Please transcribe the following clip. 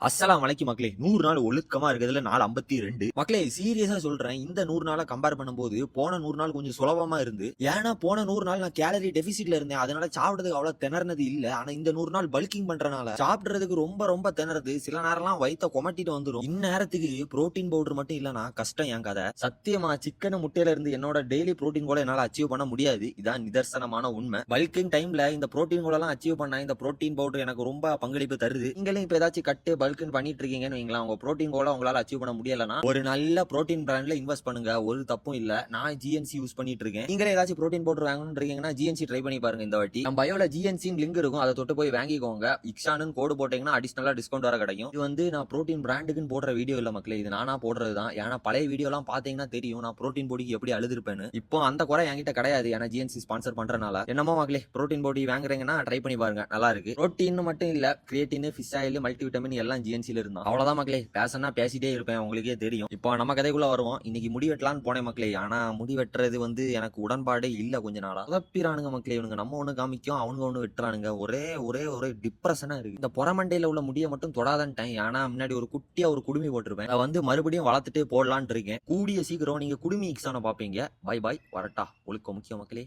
அஸ்ஸலாம் வலைக்கும் மக்களே. 100 நாள் ஒழுக்கமா இருக்கிறதுல நாள் 52 மக்களே. சீரியஸா சொல்றேன், இந்த 100 நாளை கம்பேர் பண்ணும்போது போன 100 நாள் கொஞ்சம் சுலபமா இருந்து. ஏன்னா போன 100 நாள் நான் கேலரி டெபிசிட்ல இருந்தேன், அதனால சாப்பிடுறதுக்கு அவ்வளவு திணறது இல்ல. ஆனா இந்த 100 நாள் பல்கிங் பண்றனால சாப்பிடுறதுக்கு ரொம்ப ரொம்ப திணறது. சில நேரம்லாம் வயித்த கொமட்டிட்டு வந்துடும். இந்நேரத்துக்கு புரோட்டீன் பவுடர் மட்டும் இல்லனா கஷ்டம் என் கதை. சத்தியமா சிக்கன் முட்டையில இருந்து என்னோட டெய்லி புரோட்டீன் கோலை என்னால அச்சீவ் பண்ண முடியாது. இதான் நிதர்சனமான உண்மை. பல்கிங் டைம்ல இந்த புரோட்டீன் கோல் எல்லாம் அச்சீவ் பண்ணா இந்த புரோட்டீன் பவுடர் எனக்கு ரொம்ப பங்களிப்பு தருது. நீங்களும் இப்ப ஏதாச்சும் கட்டு பல்க்னு பண்ணிட்டு இருக்கீங்கன்னு வைங்களா, உங்க புரோட்டீன் கோலை உங்களால அச்சீவ் பண்ண முடியலன்னா ஒரு நல்ல புரோட்டீன் பிராண்ட்ல இன்வெஸ்ட் பண்ணுங்க. ஒரு தப்பும் இல்ல. நான் ஜிஎன்சி யூஸ் பண்ணிட்டு இருக்கேன். நீங்களே ஏதாச்சும் புரோட்டீன் பவுடர் வாங்கணும்னு இருக்கீங்கன்னா ஜிஎன்சி ட்ரை பண்ணி பாருங்க. இந்த வாட்டி நம்ம பயோல ஜிஎன்சி லிங்க் இருக்கும், அதை தொட்டு போய் வாங்கிக்கோங்க. இக்ஷானு கோடு போட்டீங்கன்னா அடிஷனலா டிஸ்கவுண்ட் வர கிடைக்கும். இது வந்து நான் புரோட்டீன் பிராண்டுக்குன்னு போடுற வீடியோ இல்ல மக்களே, இது நானா போடுறது தான். ஏன்னா பழைய வீடியோ எல்லாம் பாத்தீங்கன்னா தெரியும் நான் புரோட்டீன் பொடிக்கு எப்படி அழுதுருப்பேன்னு. இப்போ அந்த குறை என்கிட்ட கிடையாது, ஏன்னா ஜிஎன்சி ஸ்பான்சர் பண்றனால. என்னமோ மக்களே, புரோட்டீன் பொடி வாங்குறீங்கன்னா ட்ரை பண்ணி பாருங்க, நல்லா இருக்கு. புரோட்டீன் மட்டும் இல்ல, creatine, fish oil, multi vitamin எல்லாம் ஜிஎன்சில இருந்தா. அவ்வளவுதான் மக்களே, பேசனா பேசிட்டே இருப்பேன், உங்களுக்கே தெரியும். இப்போ நம்ம கதைக்குள்ள வருவோம். இன்னைக்கு முடி வெட்டலான்னு போனேன் மக்களே. ஆனா முடி வெட்டுறது வந்து எனக்கு உடன்பாடே இல்ல. கொஞ்ச நாளா உதப்பிறானுங்க மக்களே. இவனுங்க நம்ம ஒண்ணு காமிக்கும், அவனுங்க ஒண்ணு வெட்டுறானுங்க. ஒரே ஒரே ஒரே டிப்ரெஷனா இருக்கு. இந்த புறமண்டையில உள்ள முடியை மட்டும் தொடாதன்ட்டேன். ஆனா முன்னாடி ஒரு குட்டியா ஒரு குடுமி போட்டிருப்பேன், அதை வந்து மறுபடியும் வளர்த்துட்டு போடலான்னு இருக்கேன். கூடிய சீக்கிரம் நீங்க குடுமி இக்ஸான பாப்பீங்க. பாய் பாய், வரட்டா. ஒழுக்கம் முக்கியம் மக்களே.